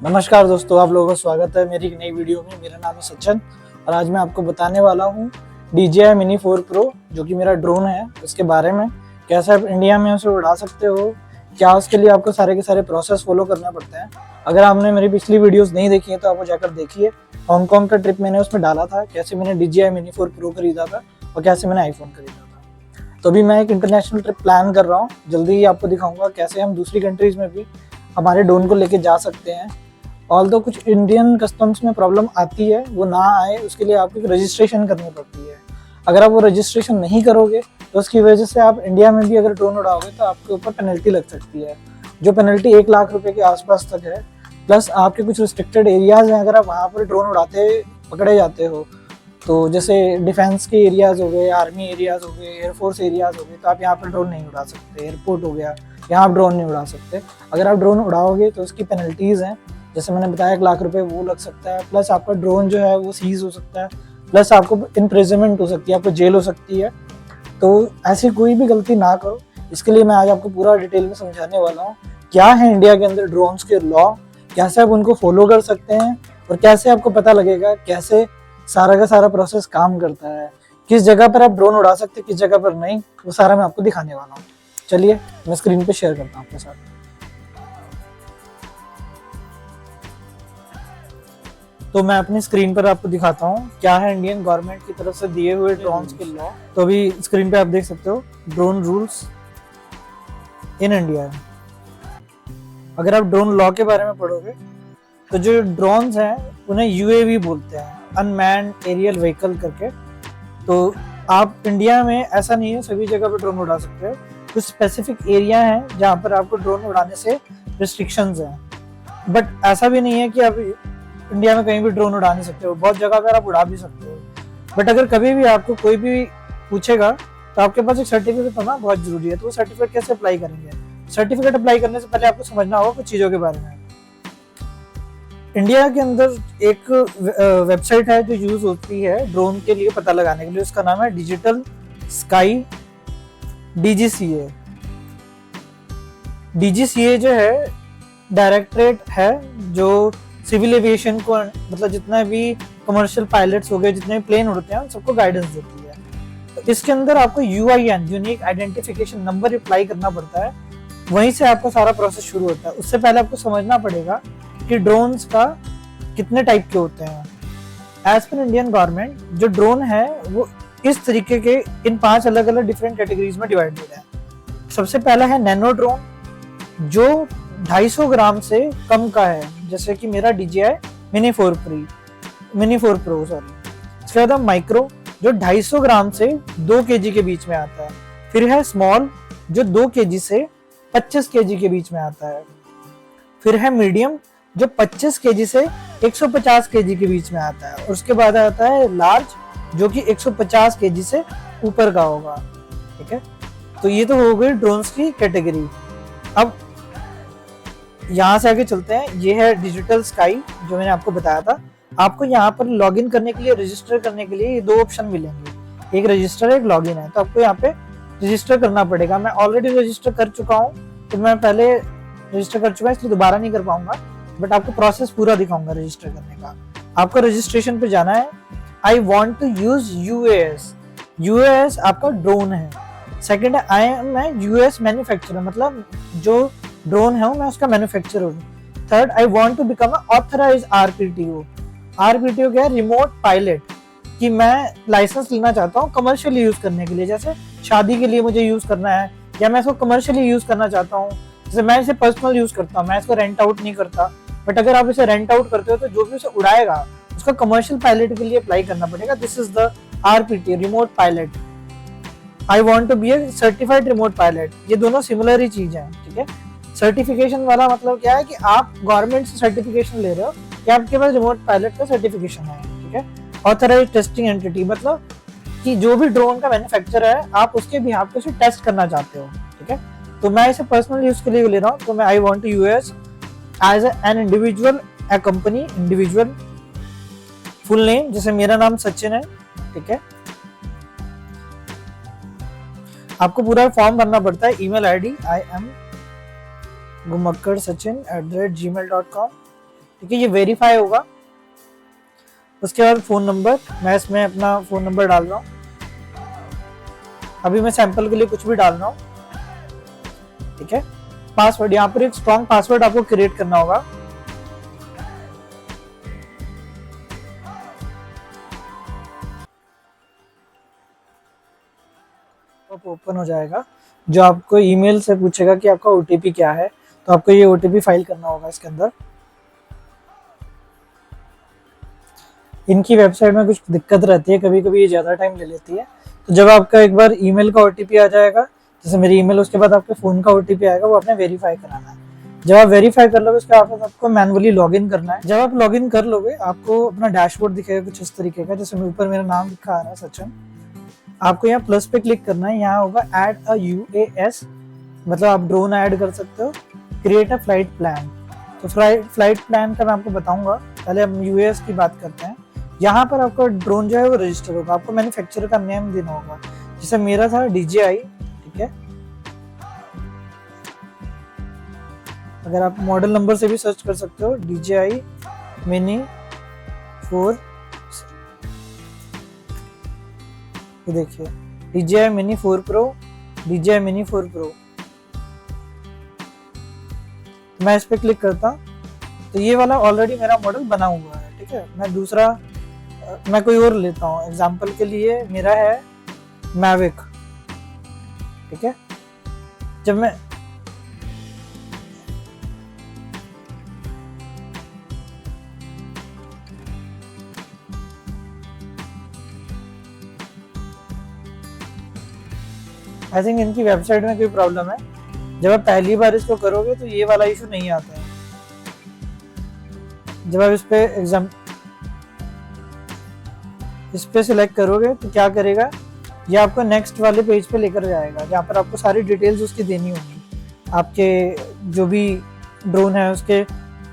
नमस्कार दोस्तों, आप लोगों का स्वागत है मेरी एक नई वीडियो में। मेरा नाम है सचिन और आज मैं आपको बताने वाला हूँ DJI Mini 4 Pro जो कि मेरा ड्रोन है, उसके बारे में। कैसे आप इंडिया में उसे उड़ा सकते हो, क्या उसके लिए आपको सारे के सारे प्रोसेस फॉलो करना पड़ते हैं। अगर आपने मेरी पिछली वीडियोस नहीं देखी है तो आप वो जाकर देखिए। हांगकांग का ट्रिप मैंने उसमें डाला था, कैसे मैंने DJI Mini 4 Pro खरीदा था और कैसे मैंने आईफोन खरीदा था। तो अभी मैं एक इंटरनेशनल ट्रिप प्लान कर रहा हूँ, जल्दी ही आपको दिखाऊंगा कैसे हम दूसरी कंट्रीज में भी हमारे ड्रोन को लेके जा सकते हैं। ऑल्दो कुछ इंडियन कस्टम्स में प्रॉब्लम आती है, वो ना आए उसके लिए आपको रजिस्ट्रेशन करनी पड़ती है। अगर आप वो रजिस्ट्रेशन नहीं करोगे तो उसकी वजह से आप इंडिया में भी अगर ड्रोन उड़ाओगे तो आपके ऊपर पेनल्टी लग सकती है, जो पेनल्टी 1 लाख रुपए के आसपास तक है। प्लस आपके कुछ रिस्ट्रिक्टेड एरियाज हैं, अगर आप वहाँ पर ड्रोन उड़ाते पकड़े जाते हो तो जैसे डिफेंस के एरियाज हो गए, आर्मी एरियाज हो गए, एयरफोर्स एरियाज हो गए, तो आप यहाँ पर ड्रोन नहीं उड़ा सकते। एयरपोर्ट हो गया, यहाँ आप ड्रोन नहीं उड़ा सकते। अगर आप ड्रोन उड़ाओगे तो उसकी पेनल्टीज़ हैं, जैसे मैंने बताया 1 लाख रुपए वो लग सकता है। प्लस आपका ड्रोन जो है वो सीज हो सकता है, प्लस आपको इम्प्रिजनमेंट हो सकती है, आपको जेल हो सकती है। तो ऐसी कोई भी गलती ना करो। इसके लिए मैं आज आपको पूरा डिटेल में समझाने वाला हूँ क्या है इंडिया के अंदर ड्रोन्स के लॉ, कैसे आप उनको फॉलो कर सकते हैं और कैसे आपको पता लगेगा कैसे सारा का सारा प्रोसेस काम करता है, किस जगह पर आप ड्रोन उड़ा सकते हैं, किस जगह पर नहीं, वो सारा मैं आपको दिखाने वाला हूँ। चलिए मैं स्क्रीन पे शेयर करता हूँ आपके साथ। तो मैं अपनी स्क्रीन पर आपको दिखाता हूँ क्या है इंडियन गवर्नमेंट की तरफ से दिए हुए ड्रोन्स के लॉ। तो अभी स्क्रीन पे आप देख सकते हो ड्रोन रूल्स इन इंडिया। अगर आप ड्रोन लॉ के बारे में पढ़ोगे तो जो ड्रोन्स हैं उन्हें UAV बोलते हैं, अनमैन्ड एरियल व्हीकल करके। तो आप इंडिया में ऐसा नहीं है सभी जगह पर ड्रोन उड़ा सकते हो, कुछ स्पेसिफिक एरिया हैं जहाँ पर आपको ड्रोन उड़ाने से रिस्ट्रिक्शंस हैं। बट ऐसा भी नहीं है कि आप इंडिया में कहीं भी ड्रोन उड़ा नहीं सकते हो, बहुत जगह पर आप उड़ा भी सकते हो। बट अगर कभी भी आपको कोई भी पूछेगा तो आपके पास एक सर्टिफिकेट होना बहुत जरूरी है। तो वो सर्टिफिकेट कैसे अप्लाई करेंगे? सर्टिफिकेट अप्लाई करने से पहले आपको समझना होगा कुछ चीज़ों के बारे में। इंडिया के अंदर एक वेबसाइट है जो यूज होती है ड्रोन के लिए पता लगाने के लिए, उसका नाम है डिजिटल स्काई DGCA। DGCA जो है डायरेक्टरेट है जो सिविल एविएशन को, मतलब जितना भी कमर्शियल पायलट्स हो गए, जितने भी प्लेन उड़ते हैं उन सबको गाइडेंस देती है। तो इसके अंदर आपको UIN unique identification number apply करना पड़ता है, वहीं से आपका सारा प्रोसेस शुरू होता है। उससे पहले आपको समझना पड़ेगा कि ड्रोन्स का कितने टाइप के होते हैं। एज पर इंडियन गवर्नमेंट जो ड्रोन है वो इस तरीके के इन 5 अलग अलग डिफरेंट कैटेगरीज में डिवाइडेड है। सबसे पहला है नैनो ड्रोन जो 250 ग्राम से कम का है, जैसे कि मेरा DJI Mini 4 Pro सॉरी। इसके बाद माइक्रो जो 250 ग्राम से 2 kg के बीच में आता है। फिर है स्मॉल जो 2 kg से 25 kg के बीच में आता है। फिर है मीडियम जो 25 kg से 150 kg के बीच में आता है। और उसके बाद आता है लार्ज जो कि 150 kg से ऊपर का होगा। ठीक है, तो ये तो हो गई ड्रोन्स की कैटेगरी। अब यहाँ से आगे चलते हैं। ये है डिजिटल स्काई जो मैंने आपको बताया था। आपको यहाँ पर लॉगिन करने के लिए, रजिस्टर करने के लिए 2 ऑप्शन मिलेंगे, एक रजिस्टर है, एक लॉगिन है। तो आपको यहाँ पे रजिस्टर करना पड़ेगा। मैं ऑलरेडी रजिस्टर कर चुका हूँ, तो मैं पहले रजिस्टर कर चुका है इसलिए दोबारा नहीं कर पाऊंगा, बट आपको प्रोसेस पूरा दिखाऊंगा रजिस्टर करने का। आपको रजिस्ट्रेशन पे जाना है। I want to use UAS आपका ड्रोन है। सेकेंड है मैं US मैन्युफैक्चरर, मतलब जो ड्रोन है मैं उसका मैन्युफैक्चरर हूँ। Third, I want to become authorise RPTO। RPTO क्या है? रिमोट पायलट, कि मैं लाइसेंस लेना चाहता हूँ कमर्शियली यूज करने के लिए। जैसे शादी के लिए मुझे यूज करना है या मैं इसको कमर्शियली यूज करना चाहता हूँ। जैसे मैं इसे पर्सनल यूज करता हूँ, मैं इसको रेंट आउट नहीं करता। बट अगर आप इसे रेंट आउट करते हो तो जो भी उसे उड़ाएगा उसका कमर्शियल पायलट के लिए अप्लाई करना पड़ेगा। This is the RPTO, remote pilot. I want to be a certified remote pilot, ये दोनों सिमिलर ही चीज है। ठीक है, सर्टिफिकेशन वाला मतलब क्या है कि आप गवर्नमेंट से सर्टिफिकेशन ले रहे हो कि आपके पास रिमोट पायलट का सर्टिफिकेशन है। ठीक है, ऑथराइज टेस्टिंग एंटिटी, मतलब कि जो भी ड्रोन का मैन्युफैक्चरर है आप उसके भी आप उसे टेस्ट करना चाहते हो। ठीक है, तो मैं इसे पर्सनल यूज के लिए ले रहा हूँ, तो मैं I want to use as an individual, a company, individual. Full name जैसे मेरा नाम सचिन है। ठीक है, आपको पूरा फॉर्म भरना पड़ता है। Email ID IM Gumakkad Sachin@gmail.com। ठीक है, ये वेरीफाई होगा। उसके बाद फोन नंबर, मैं इसमें अपना फोन नंबर डाल रहा हूँ। अभी मैं सैंपल के लिए कुछ भी डाल रहा हूँ, ठीक है। पासवर्ड, यहाँ पर एक स्ट्रॉन्ग पासवर्ड आपको क्रिएट करना होगा। ओपन हो जाएगा, जो आपको ईमेल से पूछेगा कि आपका ओटीपी क्या है, तो आपको ये ओटीपी फाइल करना होगा इसके अंदर। इनकी वेबसाइट में कुछ दिक्कत रहती है, कभी कभी ये ज़्यादा टाइम ले लेती है। तो जब आपका एक बार ईमेल का ओटीपी आ जाएगा, जैसे मेरी ईमेल, उसके बाद आपके फ़ोन का ओटीपी आएगा, वो आपने वेरीफाई कराना है। जब आप वेरीफाई कर लोगे, उसके बाद आपको मैनुअली लॉगिन करना है। जब आप लॉगिन कर लोगे, आपको अपना डैशबोर्ड दिखेगा कुछ इस तरीके का, जैसे ऊपर मेरा नाम लिखा आ रहा है सचिन। आपको यहाँ प्लस पे क्लिक करना है, यहाँ होगा ऐड अ यूएएस, मतलब आप ड्रोन ऐड कर सकते हो। क्रिएट अ फ्लाइट प्लान, तो फ्लाइट प्लान का मैं आपको बताऊंगा। पहले हम यूएएस की बात करते हैं। यहाँ पर आपका ड्रोन जो है वो रजिस्टर होगा, आपको मैन्युफैक्चरर का नेम देना होगा। जैसे मेरा था DJI, ठीक है। अगर आप मॉडल नंबर से भी सर्च कर सकते हो, DJI Mini 4, ये देखिए DJI Mini 4 Pro, DJI Mini 4 Pro। मैं इस पे क्लिक करता हूँ, तो ये वाला ऑलरेडी मेरा मॉडल बना हुआ है, ठीक है। मैं दूसरा, मैं कोई और लेता हूँ। एग्जांपल के लिए मेरा है मैविक, ठीक है। जब मैं आई थिंक इनकी वेबसाइट में कोई प्रॉब्लम है। जब आप पहली बार इसको करोगे तो ये वाला इशू नहीं आता है। जब आप इस पे सिलेक्ट करोगे तो क्या करेगा, ये आपको नेक्स्ट वाले पेज पे लेकर जाएगा, जहाँ पर आपको सारी डिटेल्स उसकी देनी होगी। आपके जो भी ड्रोन है उसके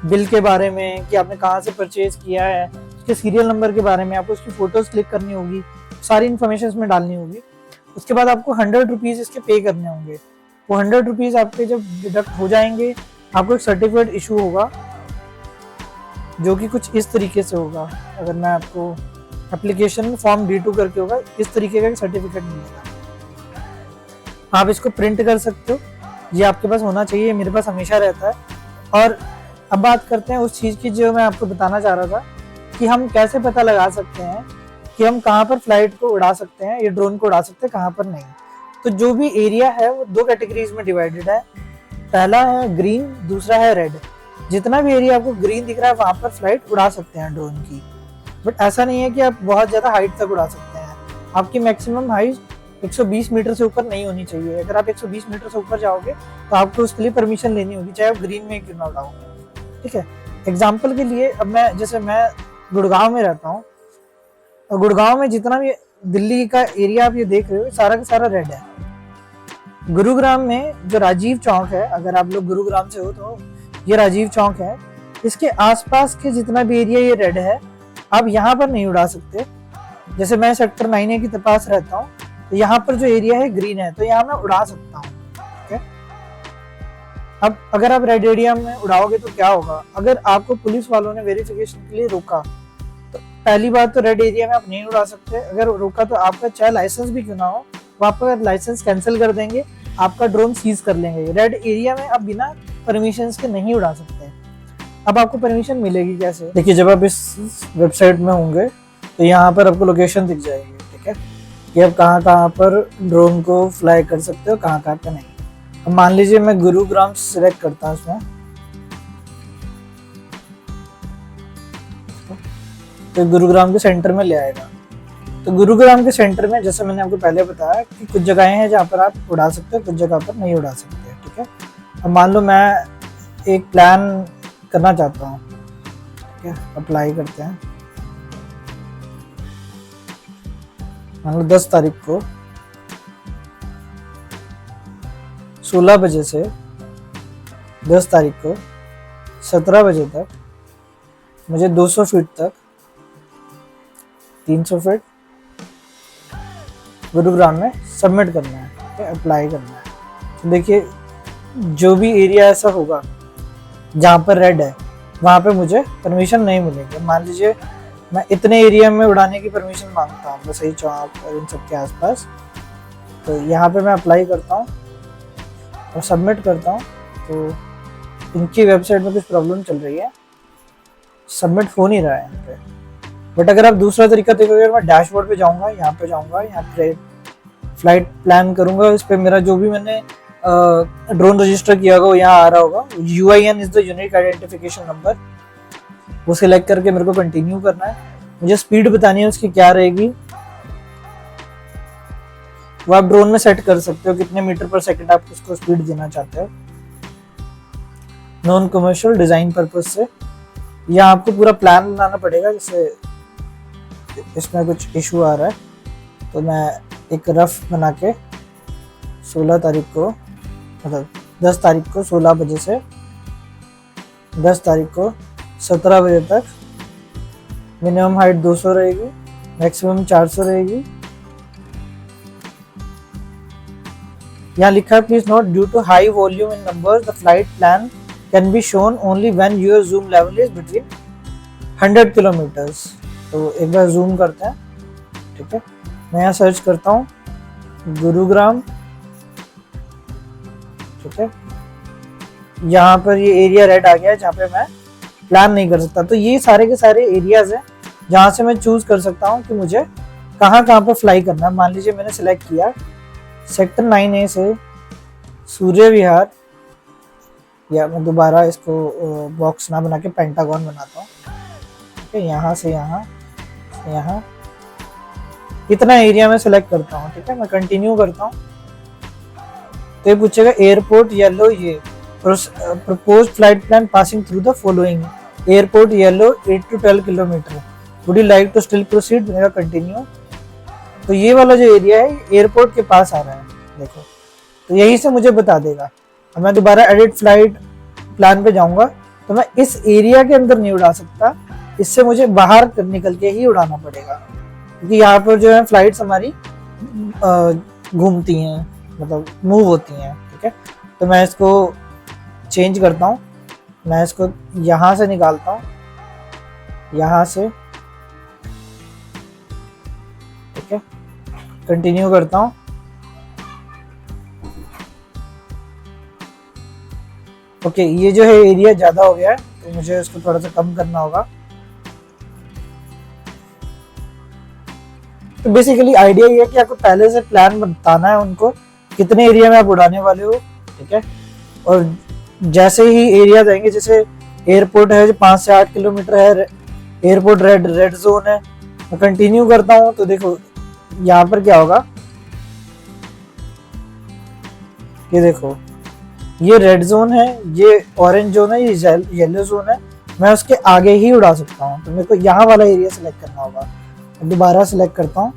बिल के बारे में, कि आपने कहाँ से परचेज किया है, उसके सीरियल नंबर के बारे में, आपको उसकी फोटोज क्लिक करनी होगी, सारी इन्फॉर्मेशन इसमें डालनी होगी। उसके बाद आपको 100 रुपीज़ इसके पे करने होंगे। वो 100 रुपीज़ आपके जब डिडक्ट हो जाएंगे, आपको एक सर्टिफिकेट इशू होगा, जो कि कुछ इस तरीके से होगा। अगर मैं आपको एप्लीकेशन फॉर्म D2 करके होगा, इस तरीके का सर्टिफिकेट मिलेगा। आप इसको प्रिंट कर सकते हो, ये आपके पास होना चाहिए, मेरे पास हमेशा रहता है। और अब बात करते हैं उस चीज़ की जो मैं आपको बताना चाह रहा था, कि हम कैसे पता लगा सकते हैं कि हम कहाँ पर फ्लाइट को उड़ा सकते हैं, ये ड्रोन को उड़ा सकते हैं, कहाँ पर नहीं। तो जो भी एरिया है वो 2 कैटेगरीज में डिवाइडेड है। पहला है ग्रीन, दूसरा है रेड। जितना भी एरिया आपको ग्रीन दिख रहा है, वहाँ पर फ्लाइट उड़ा सकते हैं ड्रोन की। बट ऐसा नहीं है कि आप बहुत ज़्यादा हाइट तक उड़ा सकते हैं। आपकी मैक्सिमम हाइट 120 मीटर से ऊपर नहीं होनी चाहिए। अगर आप 120 मीटर से ऊपर जाओगे तो आपको उसके लिए परमिशन लेनी होगी, चाहे आप ग्रीन में क्यों ना उड़ाओ, ठीक है। एग्जाम्पल के लिए, अब मैं गुड़गांव में रहता हूँ, और गुड़गांव में जितना भी दिल्ली का एरिया आप ये देख रहे हो, सारा का सारा रेड है। गुरुग्राम में जो राजीव चौक है, अगर आप लोग गुरुग्राम से हो तो ये राजीव चौक है, इसके आसपास के जितना भी एरिया ये रेड है, आप यहाँ पर नहीं उड़ा सकते। जैसे मैं सेक्टर 9A के पास रहता हूँ, तो यहाँ पर जो एरिया है ग्रीन है, तो यहाँ मैं उड़ा सकता हूँ, ठीक है। अब अगर आप रेड एरिया में उड़ाओगे तो क्या होगा, अगर आपको पुलिस वालों ने वेरिफिकेशन के लिए रोका, तो पहली बात तो रेड एरिया में आप नहीं उड़ा सकते। अगर रोका तो आपका चाहे लाइसेंस भी क्यों ना हो, वो आपका लाइसेंस कैंसिल कर देंगे, आपका ड्रोन सीज कर लेंगे। रेड एरिया में आप बिना परमिशन के नहीं उड़ा सकते। अब आपको परमिशन मिलेगी कैसे? देखिए, जब आप इस वेबसाइट में होंगे तो यहाँ पर आपको लोकेशन दिख जाएगी, ठीक है, कि आप कहाँ कहाँ पर ड्रोन को फ्लाई कर सकते हो, कहाँ कहाँ पे नहीं। अब मान लीजिए मैं गुरुग्राम सिलेक्ट करता हूँ इसमें, तो गुरुग्राम के सेंटर में ले आएगा। तो गुरुग्राम के सेंटर में, जैसे मैंने आपको पहले बताया, कि कुछ जगहें हैं जहाँ पर आप उड़ा सकते हो, कुछ जगह पर नहीं उड़ा सकते, ठीक है। अब मान लो मैं एक प्लान करना चाहता हूँ, ठीक है, अप्लाई करते हैं। मान लो 10 तारीख को 16 बजे से 10 तारीख को 17 बजे तक मुझे 200 फीट तक 300 फीट गुरुग्राम में सबमिट करना है, ठीक है, अप्लाई करना है। तो देखिए, जो भी एरिया ऐसा होगा जहाँ पर रेड है, वहाँ पे मुझे परमिशन नहीं मिलेगी। मान लीजिए मैं इतने एरिया में उड़ाने की परमिशन मांगता हूँ, बस यही चौक और इन सब के आसपास, तो यहाँ पे मैं अप्लाई करता हूँ और सबमिट करता हूँ। तो इनकी वेबसाइट में कुछ प्रॉब्लम चल रही है, सबमिट हो नहीं रहा है यहाँ पे। बट अगर आप दूसरा तरीका देखोगे, मैं डैशबोर्ड पे जाऊँगा, यहाँ पे जाऊँगा, यहाँ पे फ्लाइट प्लान करूँगा, इस पर मेरा जो भी मैंने ड्रोन रजिस्टर किया होगा वो यहाँ आ रहा होगा। UIN is the unique identification number, वो सिलेक्ट करके मेरे को कंटिन्यू करना है। मुझे स्पीड बतानी है उसकी क्या रहेगी, वो आप ड्रोन में सेट कर सकते हो कितने मीटर पर सेकंड आप उसको स्पीड देना चाहते हो। नॉन कमर्शियल डिजाइन पर्पज से या आपको पूरा प्लान बनाना पड़ेगा। जैसे इसमें कुछ इशू आ रहा है तो मैं एक रफ बना के 16 तारीख को, मतलब 10 तारीख को 16 बजे से 10 तारीख को 17 बजे तक मिनिमम हाइट 200 रहेगी, मैक्सिमम 400 रहेगी। यहाँ लिखा है please note due to high volume in numbers the flight plan can be shown only when your zoom level is between 100 kilometres. तो एक बार जूम करते हैं, ठीक है। मैं यहाँ सर्च करता हूँ गुरुग्राम, ठीक है। यहाँ पर ये एरिया रेड आ गया है जहाँ पे मैं प्लान नहीं कर सकता। तो ये सारे के सारे एरियाज हैं जहाँ से मैं चूज कर सकता हूँ कि मुझे कहाँ कहाँ पर फ्लाई करना है। मान लीजिए मैंने सिलेक्ट किया सेक्टर 9A से सूर्य विहार, या मैं दोबारा इसको बॉक्स ना बना के पेंटागन बनाता हूँ, ठीक है। यहाँ से यहाँ यहाँ इतना एरिया में सिलेक्ट करता हूँ, ठीक है। मैं कंटिन्यू करता हूँ तो ये पूछेगा एयरपोर्ट येलो, ये proposed flight plan passing through the following airport yellow 8 to 12 kilometre, would you like to still proceed, मेरा कंटिन्यू। तो ये वाला जो एरिया है एयरपोर्ट के पास आ रहा है, देखो, तो यहीं से मुझे बता देगा। अब मैं दोबारा एडिट फ्लाइट प्लान पे जाऊंगा तो मैं इस एरिया के अंदर नहीं उड़ा सकता, इससे मुझे बाहर निकल के ही उड़ाना पड़ेगा, क्योंकि यहाँ पर जो है फ्लाइट्स हमारी घूमती हैं, मतलब मूव होती हैं, ठीक है। तो मैं इसको चेंज करता हूँ, मैं इसको यहाँ से निकालता हूँ, यहाँ से, ठीक है। कंटिन्यू करता हूँ, ओके। ये जो है एरिया ज़्यादा हो गया है तो मुझे इसको थोड़ा सा कम करना होगा। तो बेसिकली आइडिया ये है कि आपको पहले से प्लान बताना है उनको कितने एरिया में आप उड़ाने वाले हो, ठीक है। और जैसे ही एरिया देंगे, जैसे एयरपोर्ट है जो 5 से 8 किलोमीटर है, एयरपोर्ट रेड जोन है, मैं कंटिन्यू करता हूँ तो देखो यहाँ पर क्या होगा, ये देखो ये रेड जोन है, ये ऑरेंज जोन है, ये येलो जोन है, मैं उसके आगे ही उड़ा सकता हूँ। तो मेरे को यहाँ वाला एरिया सिलेक्ट करना होगा, दोबारा सिलेक्ट करता हूँ,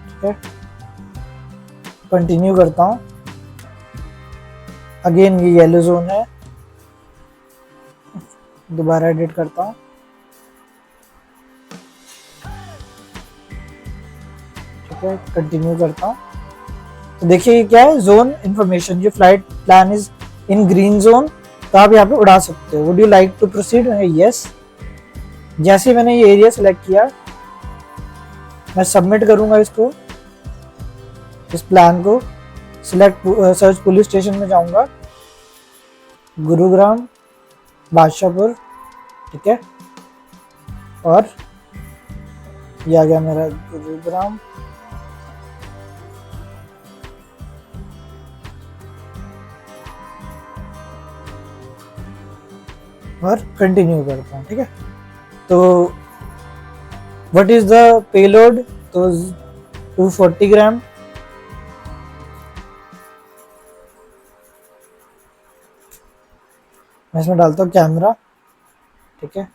ठीक है। कंटिन्यू करता हूँ, अगेन ये येलो जोन है, दोबारा एडिट करता हूँ, ठीक है। कंटिन्यू करता हूँ तो देखिए ये क्या है, जोन इंफॉर्मेशन, जो flight plan is in green zone, तो आप यहाँ पे उड़ा सकते हो। Would you like to proceed, yes. जैसे मैंने ये एरिया सिलेक्ट किया, मैं सबमिट करूंगा इसको, इस प्लान को। सिलेक्ट सर्च पुलिस स्टेशन में जाऊंगा, गुरुग्राम बादशाहपुर, ठीक है। और ये आ गया मेरा गुरुग्राम, और कंटिन्यू करता हूँ, ठीक है। तो व्हाट इज द पेलोड, तो 240 ग्राम, मैं इसमें डालता हूँ कैमरा, ठीक है।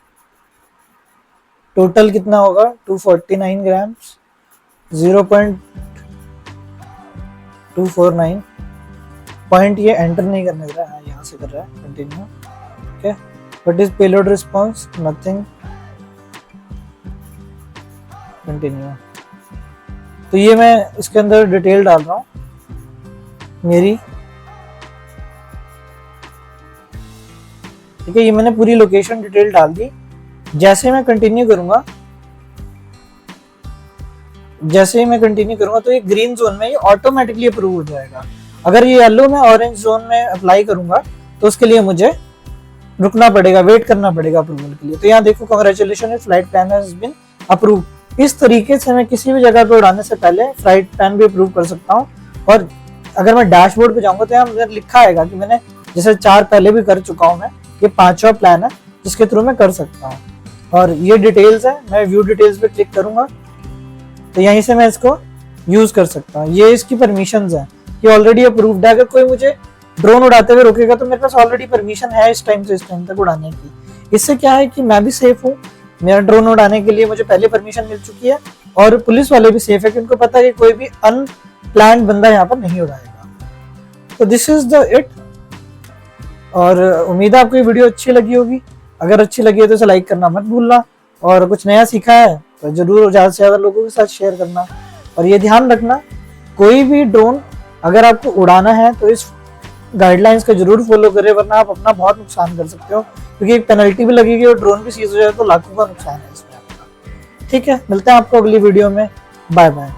टोटल कितना होगा, 249 ग्राम्स, 0.249 पॉइंट, ये एंटर नहीं करने दे रहा है, यहाँ से कर रहा है, कंटिन्यू, ठीक है। What is payload response? Nothing. Continue. तो तो ये मैं इसके अंदर डिटेल डाल रहा हूँ मेरी, ठीक है। ये मैंने पूरी लोकेशन डिटेल डाल दी। जैसे मैं कंटिन्यू करूंगा, तो ये ग्रीन जोन में ये ऑटोमेटिकली अप्रूव हो जाएगा। अगर ये येलो में ऑरेंज जोन में अप्लाई करूंगा तो उसके लिए मुझे रुकना पड़ेगा, वेट करना पड़ेगा अप्रूवल के लिए। तो यहाँ देखो, congratulation, flight plan has been approve. इस तरीके से मैं किसी भी जगह पे उड़ाने से पहले फ्लाइट प्लान भी अप्रूव कर सकता हूँ। और अगर मैं डैशबोर्ड पे जाऊंगा तो यहाँ मुझे लिखा आएगा कि मैंने जैसे 4 पहले भी कर चुका हूँ, मैं ये 5वां प्लान है जिसके थ्रू मैं कर सकता हूँ। और ये डिटेल्स है, मैं व्यू डिटेल्स पे क्लिक करूंगा तो यहीं से मैं इसको यूज कर सकता हूँ। ये इसकी परमिशंस है, ये ऑलरेडी अप्रूव्ड है। अगर कोई मुझे ड्रोन उड़ाते हुए रोकेगा तो मेरे पास ऑलरेडी परमिशन है इस टाइम से इस टाइम तक उड़ाने की। इससे क्या है कि मैं भी सेफ हूँ, मेरा ड्रोन उड़ाने के लिए मुझे पहले परमिशन मिल चुकी है, और पुलिस वाले भी सेफ है कि उनको पता है कि कोई भी अनप्लान्ड बंदा यहाँ पर नहीं उड़ाएगा। तो दिस इज द इट। और उम्मीद है आपको ये वीडियो अच्छी लगी होगी। अगर अच्छी लगी है तो इसे लाइक करना मत भूलना, और कुछ नया सीखा है तो जरूर ज़्यादा से ज़्यादा लोगों के साथ शेयर करना। और ये ध्यान रखना, कोई भी ड्रोन अगर आपको उड़ाना है तो इस गाइडलाइंस को जरूर फॉलो करें, वरना आप अपना बहुत नुकसान कर सकते हो, क्योंकि एक पेनल्टी भी लगेगी और ड्रोन भी सीज हो जाए तो लाखों का नुकसान है इसमें आपका। ठीक है, मिलते हैं आपको अगली वीडियो में। Bye bye.